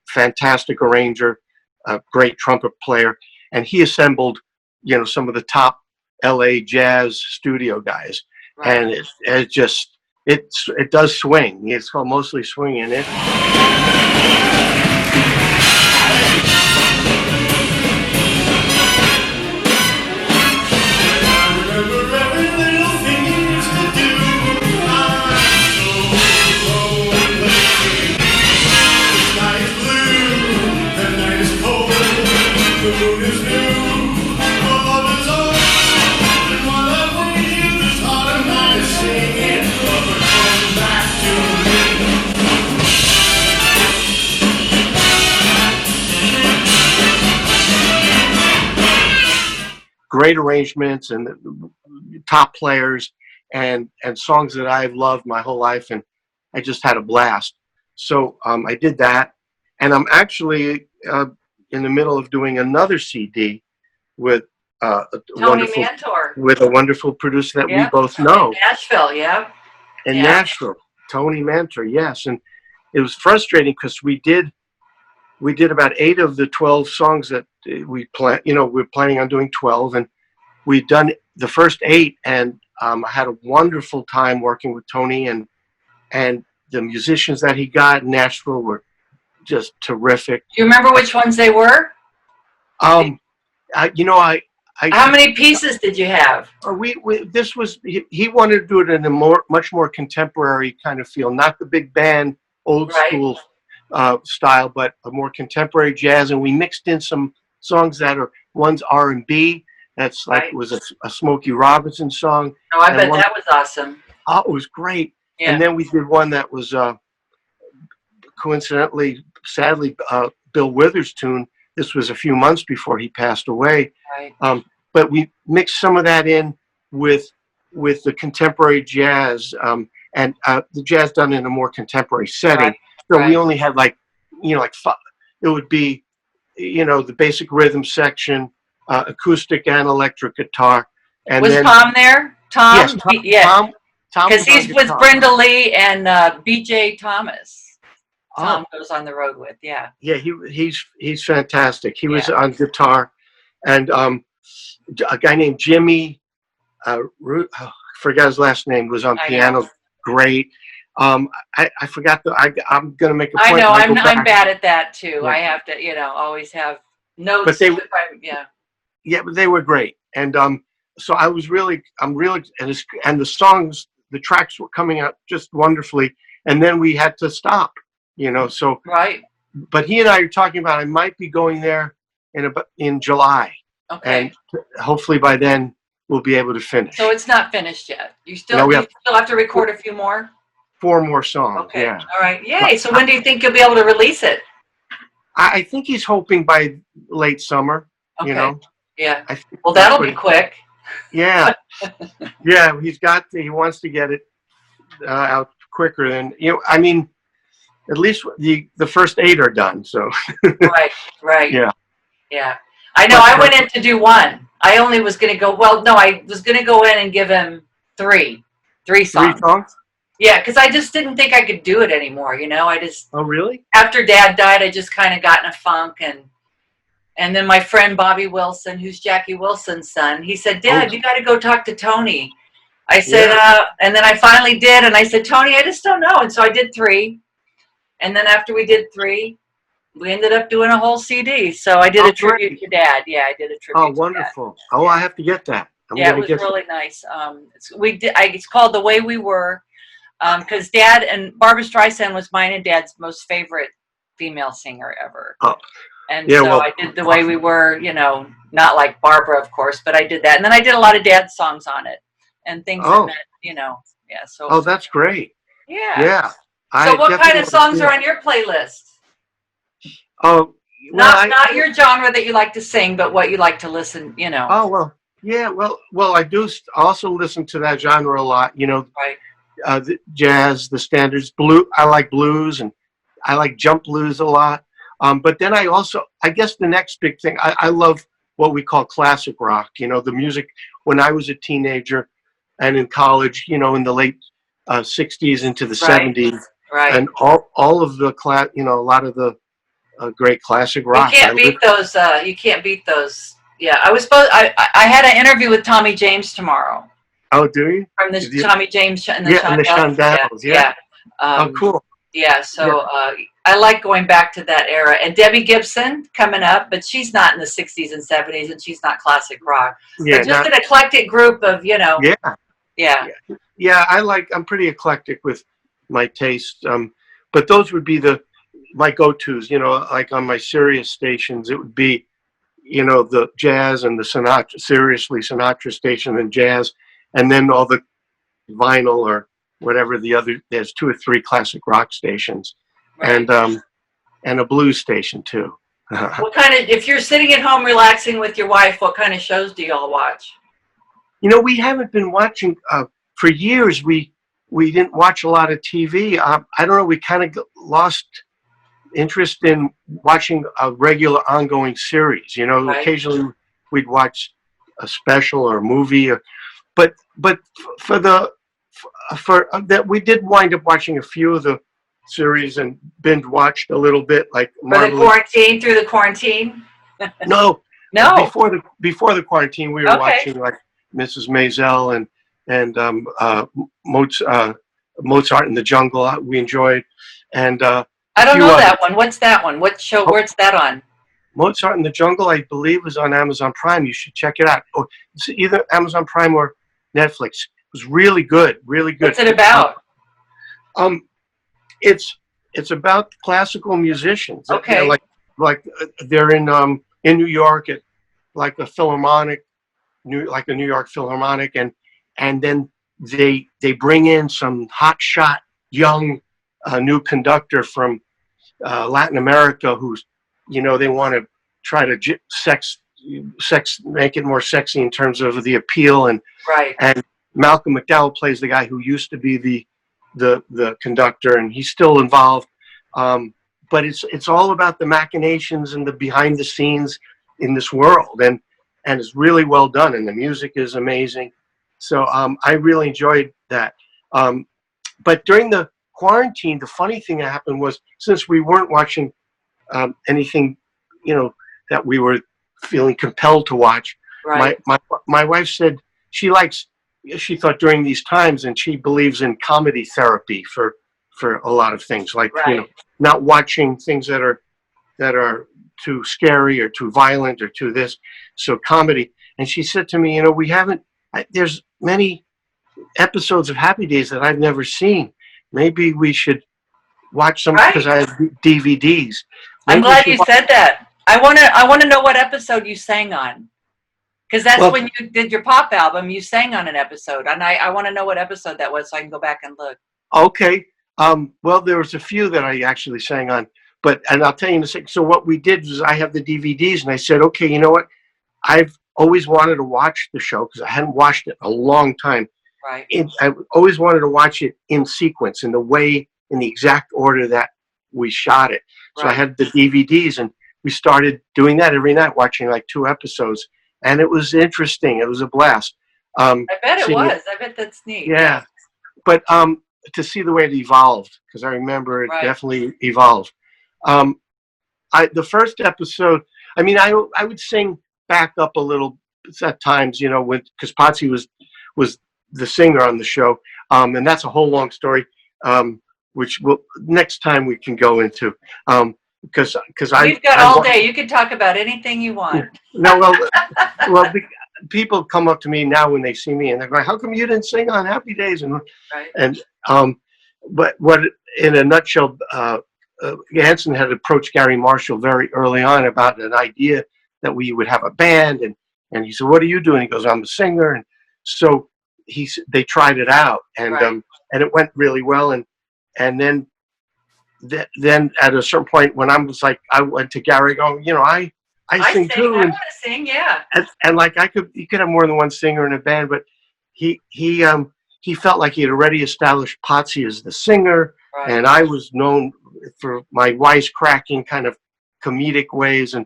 fantastic arranger, a great trumpet player, and he assembled, some of the top LA jazz studio guys, and it does swing. It's called Mostly Swinging. Great arrangements and top players and songs that I've loved my whole life, and I just had a blast. So I did that, and I'm actually in the middle of doing another CD with a wonderful producer that we both know. In Nashville, In Nashville, Tony Mantor, yes. And it was frustrating because we did about 8 of the 12 songs that we we're planning on doing 12, and we'd done the first 8, and I had a wonderful time working with Tony, and the musicians that he got in Nashville were just terrific. Do you remember which ones they were? How many pieces did you have? He wanted to do it in a much more contemporary kind of feel, not the big band, old school style, but a more contemporary jazz. And we mixed in some songs that are one's R&B. That's like was a Smokey Robinson song. Oh, I bet that was awesome. Oh, it was great. Yeah. And then we did one that was coincidentally, sadly, Bill Withers' tune. This was a few months before he passed away. Right. But we mixed some of that in with the contemporary jazz and the jazz done in a more contemporary setting. Right. So we only had like 5. It would be, the basic rhythm section, acoustic and electric guitar. And was Tom there? Tom? Yes, Tom. Because he's with Brenda Lee and B.J. Thomas. Tom goes on the road with, Yeah, he's fantastic. He was on guitar, and a guy named Jimmy, I forgot his last name, was on piano. Great. I forgot I'm gonna make a point. I know. I'm bad at that too. Yeah. I have to, always have notes. But but they were great, and so I'm really, and the songs, the tracks were coming out just wonderfully, and then we had to stop, So But he and I are talking about I might be going there in July. Okay. And hopefully by then we'll be able to finish. So it's not finished yet. You still have to record a few more? 4 more songs. Okay. Yeah. All right. Yay. So when do you think you'll be able to release it? I think he's hoping by late summer. Okay. Yeah. Well, that'll be quick. Yeah. Yeah. He wants to get it out quicker than, at least the first 8 are done. So. Right. Yeah. Yeah. I know. I went in to do 1. I only was going to go. Well, no, I was going to go in and give him 3 songs. 3 songs? Yeah, because I just didn't think I could do it anymore. I just. Oh, really? After Dad died, I just kind of got in a funk, and then my friend Bobby Wilson, who's Jackie Wilson's son, he said, "Dad, you got to go talk to Tony." I said, and then I finally did, and I said, "Tony, I just don't know," and so I did 3, and then after we did 3. we ended up doing a whole CD. So I did Oh, a tribute great. to Dad. Yeah, I did a tribute Oh, to Dad. wonderful. Oh, I have to get that. I'm Yeah, it gonna was get really nice. It's called The Way We Were, because Dad and Barbara Streisand was mine and Dad's most favorite female singer ever. Oh, And yeah, so well, I did The Way We Were, not like Barbara, of course, but I did that. And then I did a lot of Dad's songs on it and things that oh, meant, yeah. So, oh, that's great. yeah. Yeah. So I what kind definitely of songs wanna are see on your playlist? Oh, well, Not your genre that you like to sing, but what you like to listen, oh, well, yeah, well, I do also listen to that genre a lot, Right. The jazz, the standards, blue. I like blues and I like jump blues a lot. But then I guess the next big thing, I love what we call classic rock, the music when I was a teenager and in college, in the late 60s into the Right. 70s. Right. And all of the, a lot of the great classic rock. You can't beat those. You can't beat those. Yeah, I had an interview with Tommy James tomorrow Oh, do you? from the Tommy James and the Yeah, and the Shondells, yeah. Oh, cool. Yeah, so I like going back to that era. And Debbie Gibson coming up, but she's not in the 60s and 70s, and she's not classic rock. Yeah, But just an eclectic group of, Yeah. Yeah. Yeah, I'm pretty eclectic with my taste. But those would be my go-tos, like on my Sirius stations, it would be, the jazz and the Sinatra station and jazz, and then all the vinyl or whatever there's 2 or 3 classic rock stations, Right. and a blues station too. If you're sitting at home relaxing with your wife, what kind of shows do y'all watch? We haven't been watching, for years, we didn't watch a lot of TV. I don't know, we kind of lost interest in watching a regular ongoing series. Right. Occasionally we'd watch a special or a movie, but for that we did wind up watching a few of the series and binge watched a little bit, like Through the quarantine. No, No. Before the quarantine, we were watching like Mrs. Maisel and Mozart in the Jungle. We enjoyed, and I don't know that one. What's that one? What show? Where's that on? Mozart in the Jungle, I believe, is on Amazon Prime. You should check it out. Oh, it's either Amazon Prime or Netflix. It was really good, really good. What's it about? It's about classical musicians. Okay. Like they're in New York at like a philharmonic, like a New York Philharmonic, and then they bring in some hotshot young new conductor from Latin America who's, they want to try to make it more sexy in terms of the appeal, and Malcolm McDowell plays the guy who used to be the conductor, and he's still involved. But it's all about the machinations and the behind the scenes in this world, and it's really well done, and the music is amazing. So I really enjoyed that. But during the quarantine, the funny thing that happened was, since we weren't watching anything, that we were feeling compelled to watch, my wife said she thought during these times, and she believes in comedy therapy for a lot of things, like not watching things that are too scary or too violent or too this, so comedy. And she said to me, there's many episodes of Happy Days that I've never seen. Maybe we should watch some, because I have DVDs. I'm glad you said that. I want to know what episode you sang on, because that's when you did your pop album. You sang on an episode, and I want to know what episode that was so I can go back and look. Okay. Well, there was a few that I actually sang on, and I'll tell you in a second. So what we did was, I have the DVDs, and I said, okay, you know what? I've always wanted to watch the show because I hadn't watched it in a long time. Right. I always wanted to watch it in sequence, in the exact order that we shot it. So I had the DVDs, and we started doing that every night, watching like 2 episodes, and it was interesting. It was a blast. I bet it was. I bet that's neat. Yeah, but to see the way it evolved, because I remember it definitely evolved. The first episode, I would sing back up a little at times, because Potsy was the singer on the show, and that's a whole long story, which next time we can go into. because We've got all day. You can talk about anything you want. No, well, people come up to me now when they see me and they're going, "How come you didn't sing on Happy Days?" But what, in a nutshell, Hanson had approached Gary Marshall very early on about an idea that we would have a band, and he said, "What are you doing?" He goes, "I'm a singer," and so they tried it out, and it went really well, and then at a certain point when I was like, I went to Gary going, I sing too, I want to sing, yeah. And like you could have more than one singer in a band, but he felt like he had already established Potsy as the singer, and I was known for my wisecracking kind of comedic ways, and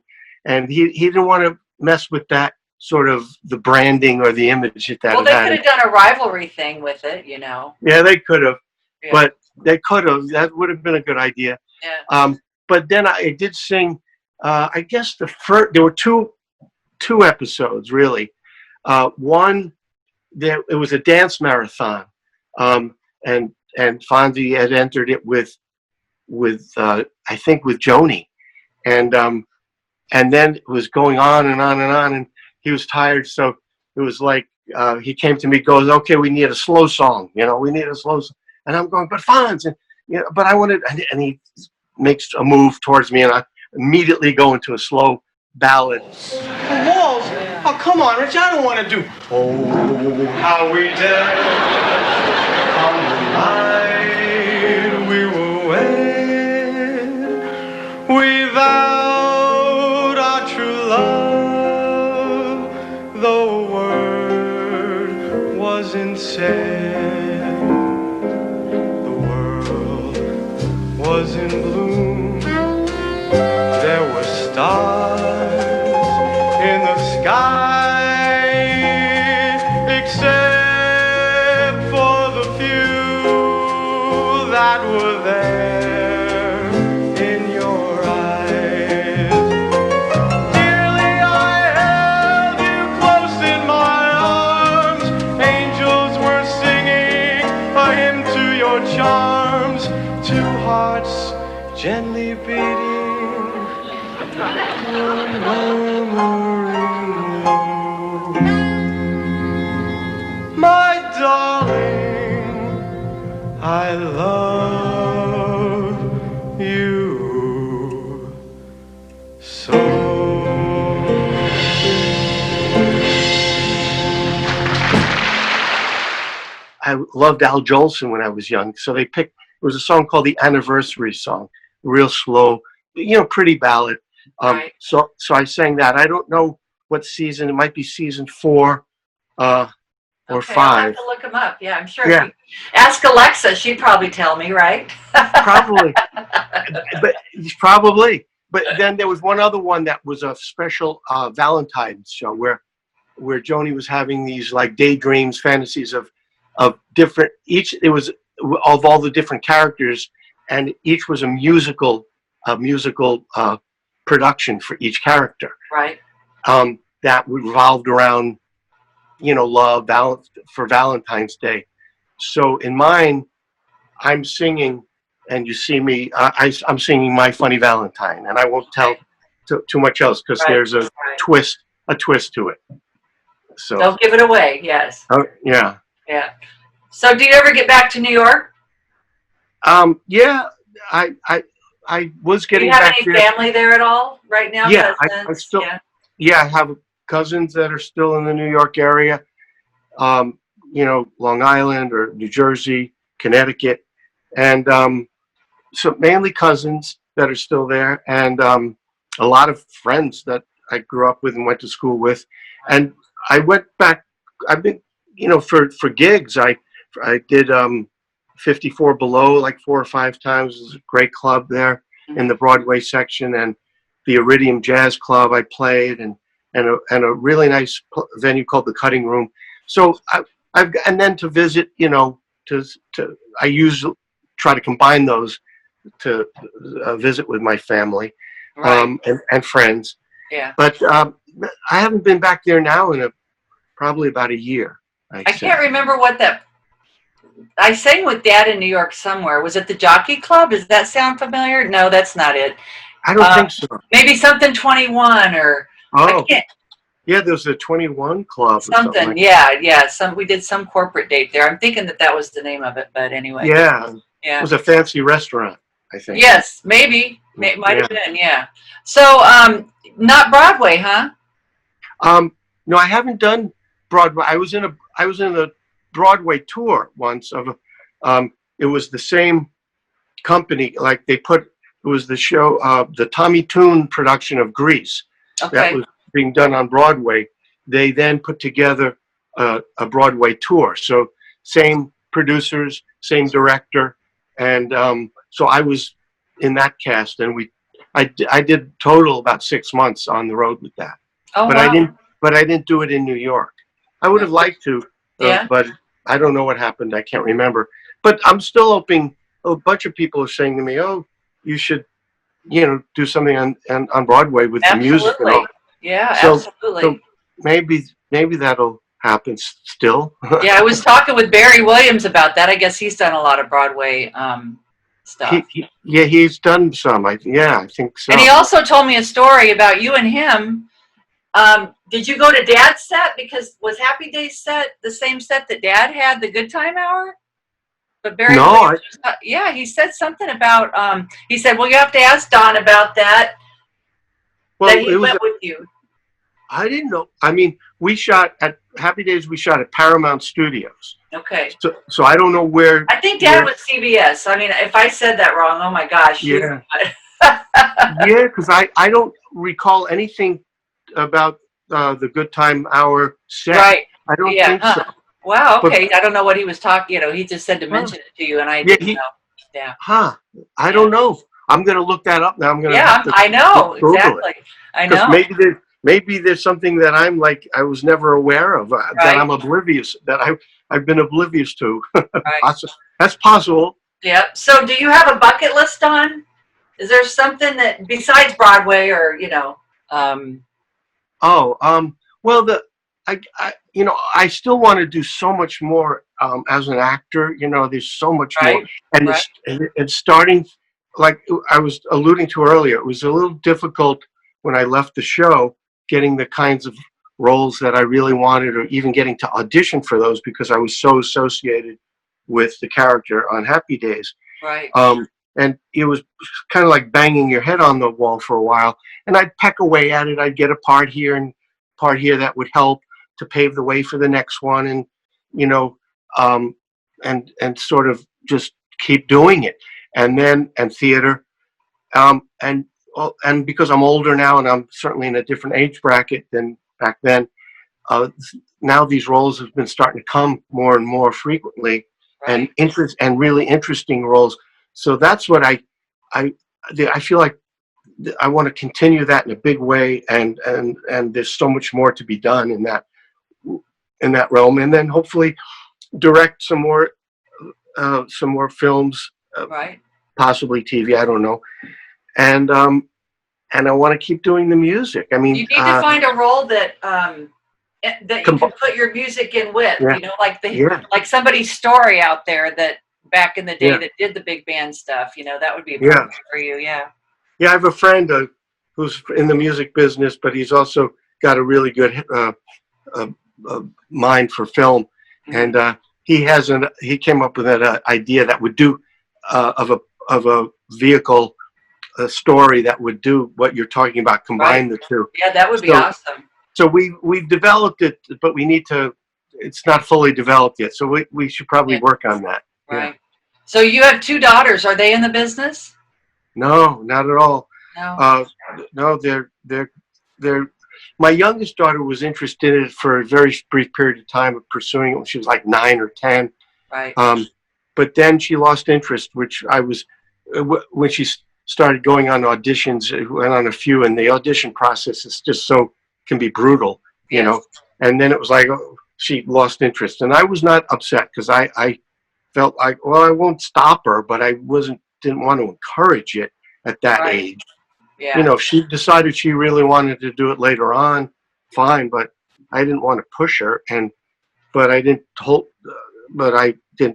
he didn't want to mess with that sort of the branding or the image that Well, they could have done a rivalry thing with it, Yeah, they could have, but they could have. That would have been a good idea. Yeah. But then I did sing. I guess there were two episodes really. One, it was a dance marathon, and Fonzie had entered it with I think with Joni, and then it was going on and on and on, and he was tired, so it was like he came to me, goes, "Okay, we need a slow song, we need a slow song," and I'm going, "But Fonz, but I wanted," and he makes a move towards me, and I immediately go into a slow ballad. Walls? Oh, come on, Rich, I don't want to do. Oh, how we danced on the night we were wed, without our true love, the word wasn't said, the world was in bloom. There were stars in the sky, except for the few that were there in your eyes. Dearly, I held you close in my arms. Angels were singing a hymn to your charms. Two hearts gently beating, murmuring low. My darling, I love you so. I loved Al Jolson when I was young, so they picked. It was a song called "The Anniversary Song," real slow, pretty ballad. So I sang that. I don't know what season. It might be season 4 or 5. I'll have to look them up. Yeah, I'm sure. Yeah. Ask Alexa. She'd probably tell me, right? Probably. Probably. But then there was one other one that was a special Valentine's show where Joni was having these like daydreams, fantasies of different. It was of all the different characters, and each was a musical production for each character. Right. That revolved around, love, for Valentine's Day. So in mine, I'm singing, and you see me. I'm singing "My Funny Valentine," and I won't tell too much else because there's a twist to it. So don't give it away. Yes. Yeah. Yeah. So, do you ever get back to New York? Yeah, I was getting back. Do you have any family there at all right now? Yeah, I still. Yeah, I have cousins that are still in the New York area. Long Island or New Jersey, Connecticut, and so mainly cousins that are still there, and a lot of friends that I grew up with and went to school with. And I went back. I've been, for gigs. I did 54 Below like 4 or 5 times. It was a great club there in the Broadway section, and the Iridium Jazz Club I played, and a really nice venue called the Cutting Room. So and then to visit, I usually try to combine those to visit with my family and friends. Yeah. But I haven't been back there now in probably about a year. I can't remember what that. I sang with Dad in New York somewhere. Was it the Jockey Club? Does that sound familiar? No, that's not it. I don't think so. Maybe something 21 or I Oh, can't, yeah, there's a 21 Club or something something. like Yeah. We did some corporate date there. I'm thinking that was the name of it, but anyway. Yeah, it Yeah. was a fancy restaurant, I think. Yes, maybe. Might have Yeah. been, yeah. So, not Broadway, huh? No, I haven't done Broadway. I was in a Broadway tour once of it was the same company, like it was the show, the Tommy Tune production of Grease that Okay. was being done on Broadway. They then put together a Broadway tour. So same producers, same director. And so I was in that cast, and I did total about 6 months on the road with that. Oh, But wow. I didn't do it in New York. I would have liked to, Yeah. but I don't know what happened. I can't remember. But I'm still hoping. A bunch of people are saying to me, "Oh, you should, do something on Broadway with the music and Absolutely. all." Yeah, So, absolutely. so maybe that'll happen still. Yeah, I was talking with Barry Williams about that. I guess he's done a lot of Broadway stuff. Yeah, he's done some. I think so. And he also told me a story about you and him. Did you go to Dad's set? Because was Happy Days set the same set that Dad had, the Goodtime Hour? But Barry No, Williams yeah, he said something about, he said, well, you have to ask Don about that, that he went with you. I didn't know. I mean, we shot at Happy Days. We shot at Paramount Studios. Okay. So I don't know where. I think Dad was CBS. I mean, if I said that wrong, oh my gosh. Yeah. Yeah, because I don't recall anything about the Goodtime Hour set. Right. I don't Yeah. think so. Wow. But- Okay. I don't know what he was talking. He just said to mention it to you, and I didn't know. Yeah. Huh. I don't know. I'm gonna look that up now. I'm gonna. Yeah. have to I know Google exactly. it. I 'Cause know. maybe there's something that I'm like I was never aware of that I'm oblivious that I've been oblivious to. Right. That's possible. Yeah. So, do you have a bucket list, Don? Is there something that besides Broadway, or Well, I still want to do so much more as an actor. There's so much more, and it's starting. Like I was alluding to earlier, it was a little difficult when I left the show getting the kinds of roles that I really wanted, or even getting to audition for those because I was so associated with the character on Happy Days. Right. And it was kind of like banging your head on the wall for a while. And I'd peck away at it. I'd get a part here and part here that would help to pave the way for the next one, and and sort of just keep doing it. And theater, and because I'm older now, and I'm certainly in a different age bracket than back then. Now these roles have been starting to come more and more frequently, and really interesting roles. So that's what I feel like I want to continue that in a big way, and there's so much more to be done in that realm, and then hopefully direct some more films, possibly TV. I don't know, and I want to keep doing the music. I mean, you need to find a role that you can put your music in with, like somebody's story out there that back in the day that did the big band stuff, that would be perfect for you. Yeah. Yeah. I have a friend who's in the music business, but he's also got a really good mind for film. Mm-hmm. And he came up with an idea that would do of a vehicle, a story that would do what you're talking about, combine the two. Yeah, that would be awesome. So we've developed it, but we need to. It's not fully developed yet, so we should probably work on that. Right. Yeah. So you have 2 daughters. Are they in the business? No, not at all. No. No, they're. My youngest daughter was interested in it for a very brief period of time of pursuing it when she was like 9 or 10. Right. But then she lost interest, which when she started going on auditions, went on a few, and the audition process is just can be brutal, you know. And then it was like, she lost interest, and I was not upset because I felt like, well, I won't stop her, but I didn't want to encourage it at that age. Yeah. If she decided she really wanted to do it later on, fine, but I didn't want to push her, but I didn't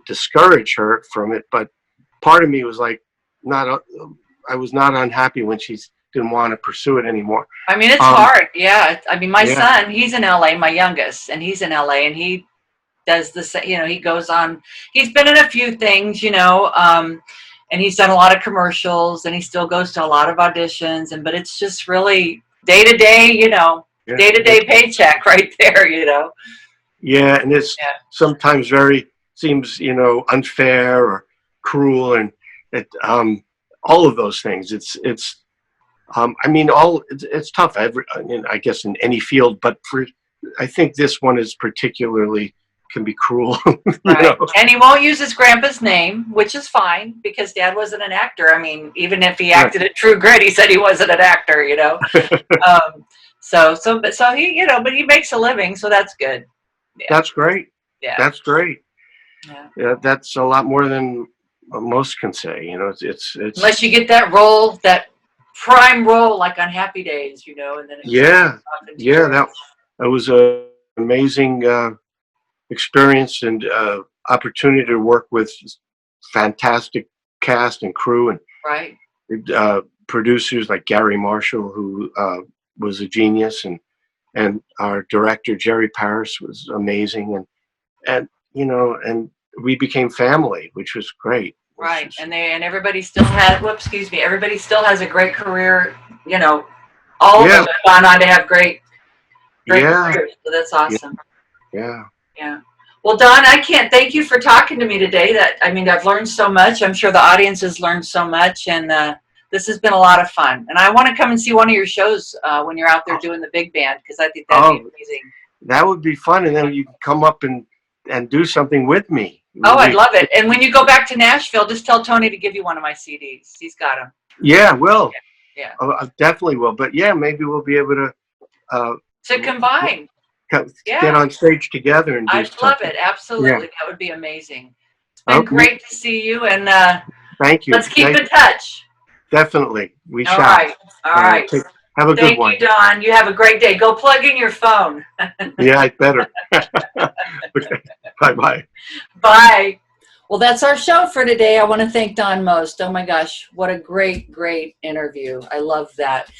discourage her from it. But part of me was like, I was not unhappy when she didn't want to pursue it anymore. I mean, it's hard. Yeah. I mean, my Yeah. son, he's in LA, my youngest, and he's in LA, and he does the same, you know, he goes on, he's been in a few things, you know, and he's done a lot of commercials, and he still goes to a lot of auditions, but it's just really day to day, you know, day to day paycheck right there, you know. Yeah, and it's sometimes seems, you know, unfair or cruel, and it, all of those things. It's I mean, it's tough. I guess in any field, but I think this one is particularly can be cruel. Right. Know? And he won't use his grandpa's name, which is fine because Dad wasn't an actor. I mean, even if he acted at True Grit, he said he wasn't an actor, you know. So he, you know, but he makes a living, so that's good. Yeah. That's great. Yeah. That's great. Yeah. That's a lot more than most can say. You know, it's unless you get that role, that prime role, like on Happy Days, you know, and then that was an amazing experience and opportunity to work with fantastic cast and crew and producers like Gary Marshall, who was a genius, and our director Jerry Paris was amazing, and you know, and we became family, which was great. Right, and everybody still had. Everybody still has a great career. You know, all of them have gone on to have great careers. So that's awesome. Yeah. Yeah. Well, Don, I can't thank you for talking to me today. I've learned so much. I'm sure the audience has learned so much, and this has been a lot of fun. And I want to come and see one of your shows when you're out there doing the big band, because I think that'd be amazing. That would be fun, and then you can come up and do something with me. Oh, I'd love it. And when you go back to Nashville, just tell Tony to give you one of my CDs. He's got them. Yeah, will. Yeah. I definitely will. But yeah, maybe we'll be able to combine. Get on stage together and do I'd something. love it. Absolutely. Yeah. That would be amazing. It's been great to see you, and thank you. Let's keep in touch. Definitely. We shall. All right. Have a good one. Thank you, Don. You have a great day. Go plug in your phone. Yeah, I better. Okay. Bye-bye. Bye. Well, that's our show for today. I want to thank Don Most. Oh, my gosh. What a great, great interview. I love that.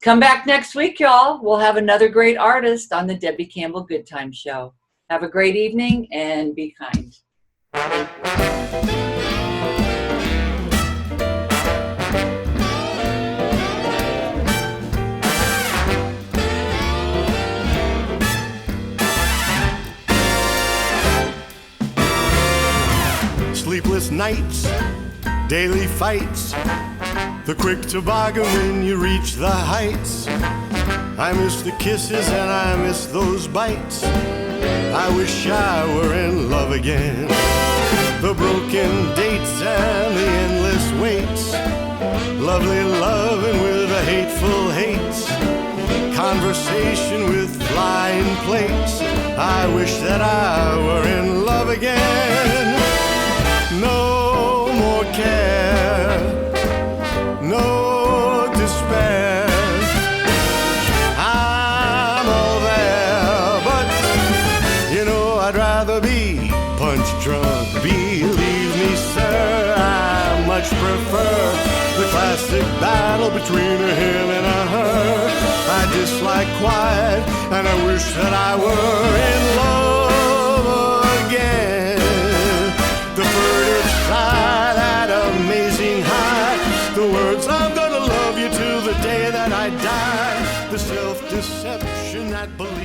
Come back next week, y'all. We'll have another great artist on the Debby Campbell Goodtime Show. Have a great evening and be kind. Sleepless nights, daily fights, the quick toboggan when you reach the heights. I miss the kisses and I miss those bites. I wish I were in love again. The broken dates and the endless waits, lovely loving with a hateful hates, conversation with flying plates. I wish that I were in love again. No more care, no despair. I'm all there, but you know I'd rather be punch drunk. Believe me, sir, I much prefer the classic battle between a him and a her. I dislike quiet, and I wish that I were in love again. The furtive sigh, that amazing high, the words I'm gonna love you till the day that I die, the self-deception that believes